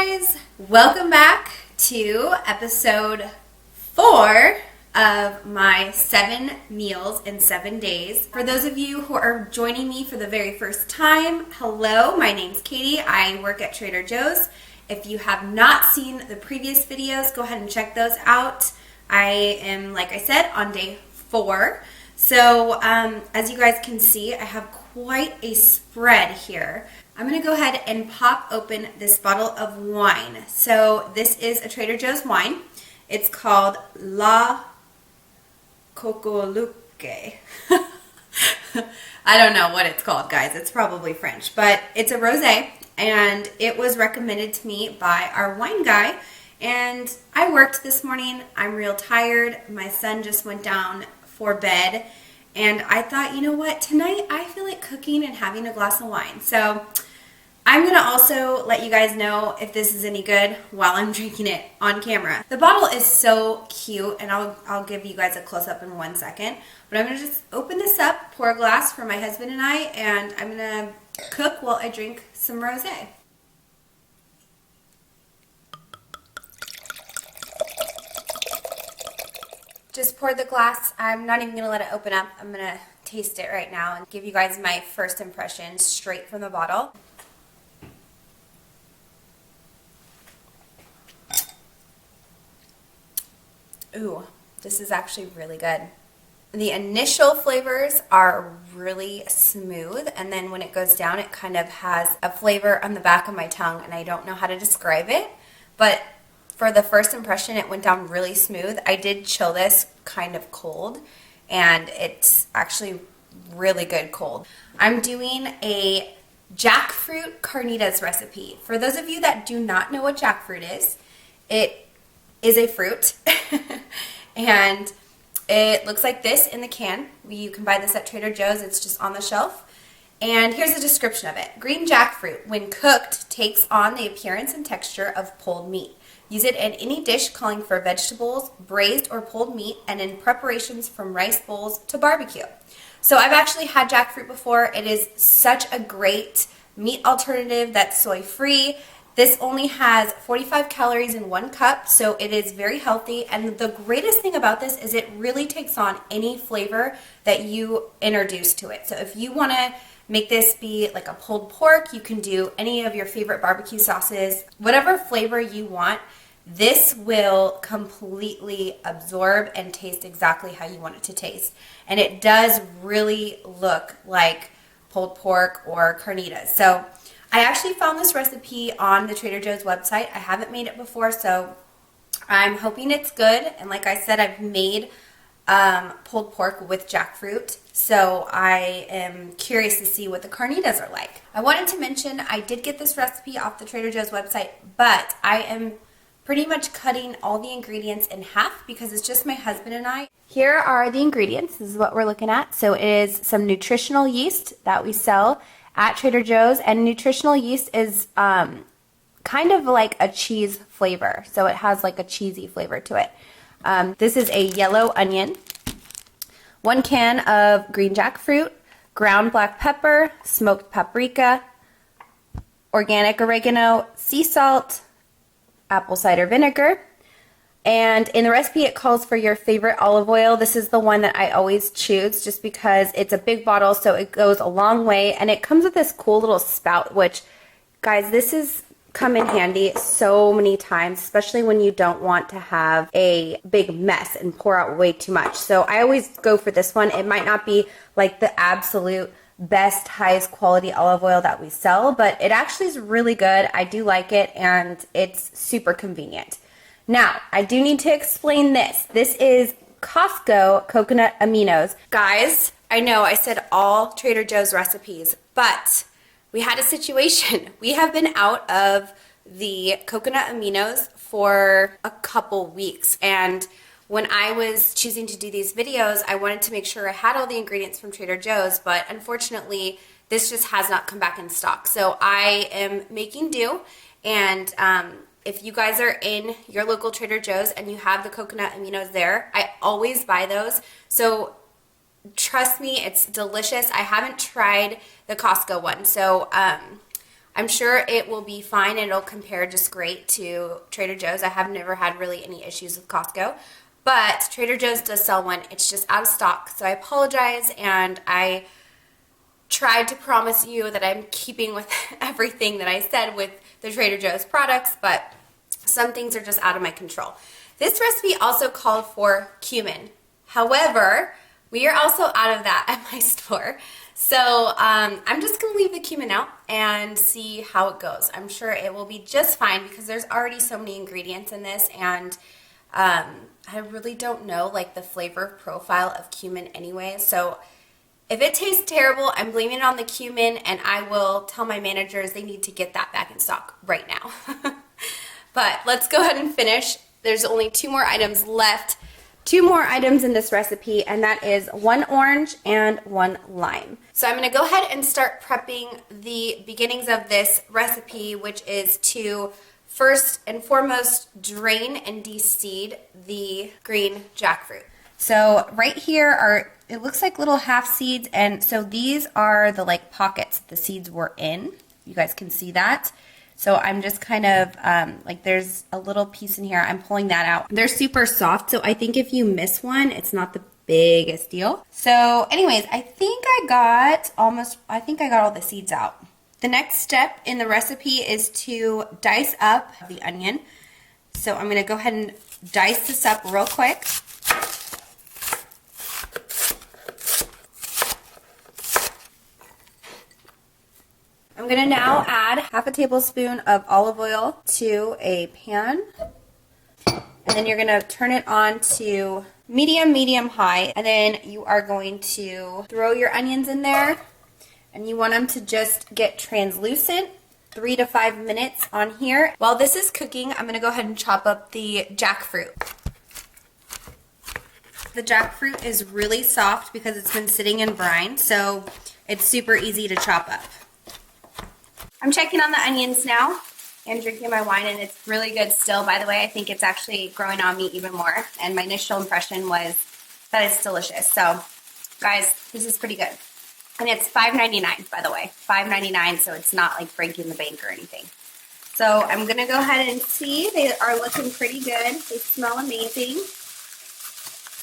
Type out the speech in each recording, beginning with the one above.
guys, welcome back to episode 4 of my 7 meals in 7 days. For those of you who are joining me for the very first time, hello, my name's Katie. I work at Trader Joe's. If you have not seen the previous videos, go ahead and check those out. I am, like I said, on day 4. So as you guys can see, I have quite a spread here. I'm going to go ahead and pop open this bottle of wine. So this is a Trader Joe's wine. It's called La Cocoluque. I don't know what it's called, guys. It's probably French, but it's a rosé, and it was recommended to me by our wine guy. And I worked this morning. I'm real tired. My son just went down for bed, and I thought, you know what? Tonight I feel like cooking and having a glass of wine. So I'm going to also let you guys know if this is any good while I'm drinking it on camera. The bottle is so cute, and I'll give you guys a close-up in 1 second. But I'm going to just open this up, pour a glass for my husband and I, and I'm going to cook while I drink some rosé. Just poured the glass. I'm not even going to let it open up. I'm going to taste it right now and give you guys my first impression straight from the bottle. Ooh, this is actually really good. The initial flavors are really smooth, and then when it goes down, it kind of has a flavor on the back of my tongue, and I don't know how to describe it, but for the first impression, it went down really smooth. I did chill this kind of cold, and it's actually really good cold. I'm doing a jackfruit carnitas recipe. For those of you that do not know what jackfruit is, it is a fruit, and it looks like this in the can. You can buy this at Trader Joe's. It's just on the shelf. And here's a description of it. Green jackfruit, when cooked, takes on the appearance and texture of pulled meat. Use it in any dish calling for vegetables, braised or pulled meat, and in preparations from rice bowls to barbecue. So I've actually had jackfruit before. It is such a great meat alternative that's soy-free. This only has 45 calories in 1 cup, so it is very healthy. And the greatest thing about this is it really takes on any flavor that you introduce to it. So if you want to make this be like a pulled pork, you can do any of your favorite barbecue sauces. Whatever flavor you want, this will completely absorb and taste exactly how you want it to taste. And it does really look like pulled pork or carnitas. So I actually found this recipe on the Trader Joe's website. I haven't made it before, so I'm hoping it's good. And like I said, I've made pulled pork with jackfruit, so I am curious to see what the carnitas are like. I wanted to mention I did get this recipe off the Trader Joe's website, but I am pretty much cutting all the ingredients in half because it's just my husband and I. Here are the ingredients. This is what we're looking at. So it is some nutritional yeast that we sell at Trader Joe's, and nutritional yeast is kind of like a cheese flavor, so it has like a cheesy flavor to it. This is a yellow onion, 1 can of green jackfruit, ground black pepper, smoked paprika, organic oregano, sea salt, apple cider vinegar. And in the recipe, it calls for your favorite olive oil. This is the one that I always choose just because it's a big bottle, so it goes a long way. And it comes with this cool little spout, which, guys, this has come in handy so many times, especially when you don't want to have a big mess and pour out way too much. So I always go for this one. It might not be like the absolute best, highest quality olive oil that we sell, but it actually is really good. I do like it, and it's super convenient. Now, I do need to explain this. This is Costco coconut aminos. Guys, I know I said all Trader Joe's recipes, but we had a situation. We have been out of the coconut aminos for a couple weeks, and when I was choosing to do these videos, I wanted to make sure I had all the ingredients from Trader Joe's, but unfortunately, this just has not come back in stock. So I am making do, and if you guys are in your local Trader Joe's and you have the coconut aminos there, I always buy those. So trust me, it's delicious. I haven't tried the Costco one, so I I'm sure it will be fine and it'll compare just great to Trader Joe's. I have never had really any issues with Costco, but Trader Joe's does sell one. It's just out of stock, so I apologize, and I tried to promise you that I'm keeping with everything that I said with the Trader Joe's products, but some things are just out of my control. This recipe also called for cumin. However, we are also out of that at my store. So I'm just going to leave the cumin out and see how it goes. I'm sure it will be just fine because there's already so many ingredients in this, and I really don't know like the flavor profile of cumin anyway. So if it tastes terrible, I'm blaming it on the cumin, and I will tell my managers they need to get that back in stock right now. But let's go ahead and finish. There's only 2 more items left. 2 more items in this recipe, and that is 1 orange and 1 lime. So I'm going to go ahead and start prepping the beginnings of this recipe, which is to first and foremost drain and de-seed the green jackfruit. So right here are, it looks like little half seeds, and so these are the like pockets the seeds were in. You guys can see that. So I'm just kind of, like there's a little piece in here, I'm pulling that out. They're super soft, so I think if you miss one, it's not the biggest deal. So anyways, I think I got all the seeds out. The next step in the recipe is to dice up the onion. So I'm gonna go ahead and dice this up real quick. I'm going to now add half a tablespoon of olive oil to a pan, and then you're going to turn it on to medium, high, and then you are going to throw your onions in there, and you want them to just get translucent, 3 to 5 minutes on here. While this is cooking, I'm going to go ahead and chop up the jackfruit. The jackfruit is really soft because it's been sitting in brine, so it's super easy to chop up. I'm checking on the onions now and drinking my wine, and it's really good still, by the way. I think it's actually growing on me even more, and my initial impression was that it's delicious. So, guys, this is pretty good. And it's $5.99, by the way. $5.99, so it's not like breaking the bank or anything. So I'm going to go ahead and see. They are looking pretty good. They smell amazing.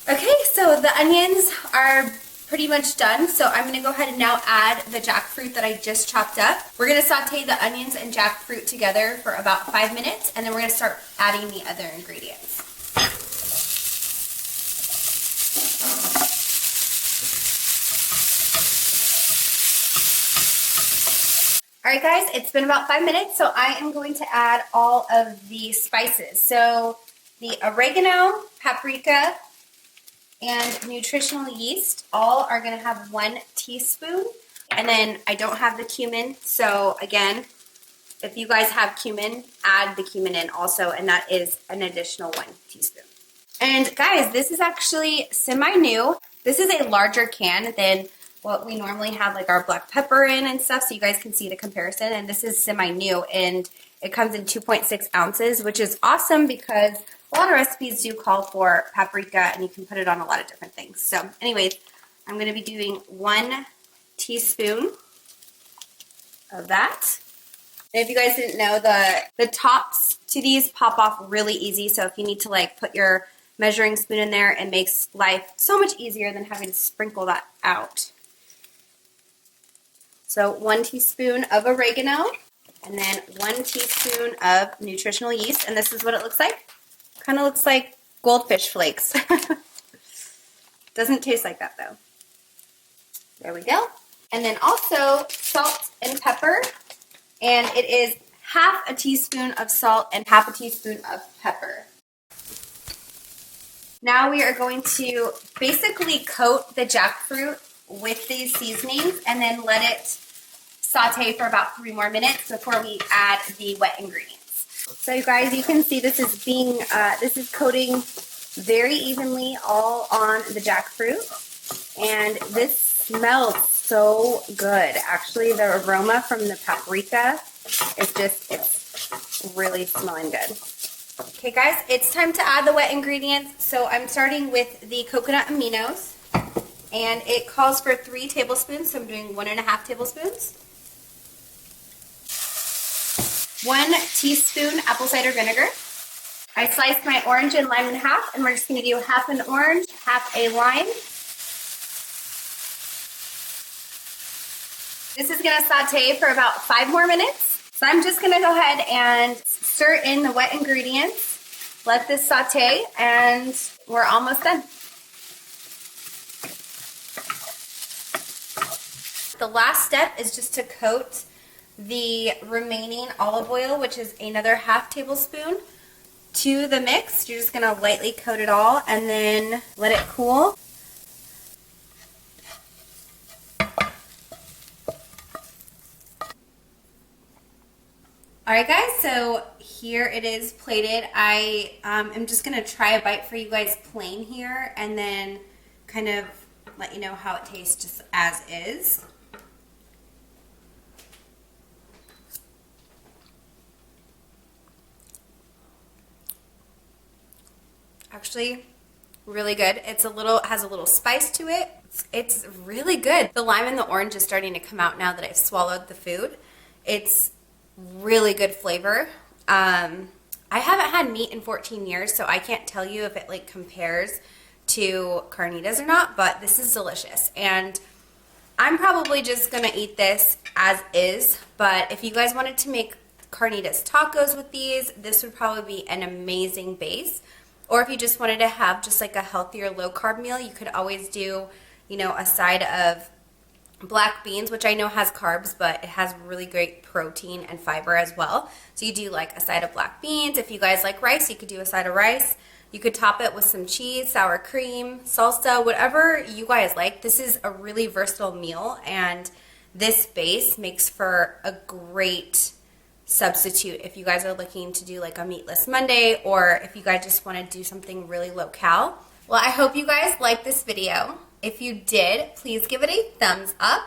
Okay, so the onions are pretty much done, so I'm going to go ahead and now add the jackfruit that I just chopped up. We're going to saute the onions and jackfruit together for about 5 minutes, and then we're going to start adding the other ingredients. Alright guys, it's been about 5 minutes, so I am going to add all of the spices. So the oregano, paprika, and nutritional yeast all are going to have 1 teaspoon, and then I don't have the cumin, so again, if you guys have cumin, add the cumin in also, and that is an additional 1 teaspoon. And guys, this is actually semi-new. This is a larger can than what we normally have like our black pepper in and stuff, so you guys can see the comparison, and this is semi-new, and it comes in 2.6 ounces, which is awesome because a lot of recipes do call for paprika, and you can put it on a lot of different things. So anyways, I'm going to be doing 1 teaspoon of that. And if you guys didn't know, the tops to these pop off really easy, so if you need to like put your measuring spoon in there, it makes life so much easier than having to sprinkle that out. So 1 teaspoon of oregano, and then 1 teaspoon of nutritional yeast, and this is what it looks like. Kind of looks like goldfish flakes. Doesn't taste like that though. There we go. And then also salt and pepper, and it is half a teaspoon of salt and half a teaspoon of pepper. Now we are going to basically coat the jackfruit with these seasonings and then let it saute for about 3 more minutes before we add the wet ingredients. So you guys, you can see this is coating very evenly all on the jackfruit, and this smells so good. Actually, the aroma from the paprika is it's really smelling good. Okay guys, it's time to add the wet ingredients. So I'm starting with the coconut aminos, and it calls for 3 tablespoons, so I'm doing 1.5 tablespoons. 1 teaspoon apple cider vinegar. I sliced my orange and lime in half, and we're just going to do half an orange, half a lime. This is going to saute for about 5 more minutes. So I'm just going to go ahead and stir in the wet ingredients. Let this saute, and we're almost done. The last step is just to coat the remaining olive oil, which is another half tablespoon, to the mix. You're just going to lightly coat it all and then let it cool. Alright guys, so here it is plated. I am just going to try a bite for you guys plain here and then kind of let you know how it tastes just as is. Actually, really good. Has a little spice to it. It's really good. The lime and the orange is starting to come out now that I've swallowed the food. It's really good flavor. I haven't had meat in 14 years, so I can't tell you if it like compares to Carnitas or not, but this is delicious. And I'm probably just gonna eat this as is, but if you guys wanted to make Carnitas tacos with these, this would probably be an amazing base. Or if you just wanted to have just like a healthier low carb meal, you could always do, you know, a side of black beans, which I know has carbs, but it has really great protein and fiber as well. So you do like a side of black beans. If you guys like rice, you could do a side of rice. You could top it with some cheese, sour cream, salsa, whatever you guys like. This is a really versatile meal, and this base makes for a great substitute if you guys are looking to do like a meatless Monday, or if you guys just want to do something really low cal. Well, I hope you guys liked this video. If you did, please give it a thumbs up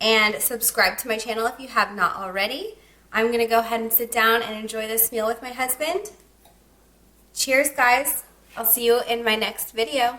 and subscribe to my channel if you have not already. I'm going to go ahead and sit down and enjoy this meal with my husband. Cheers, guys. I'll see you in my next video.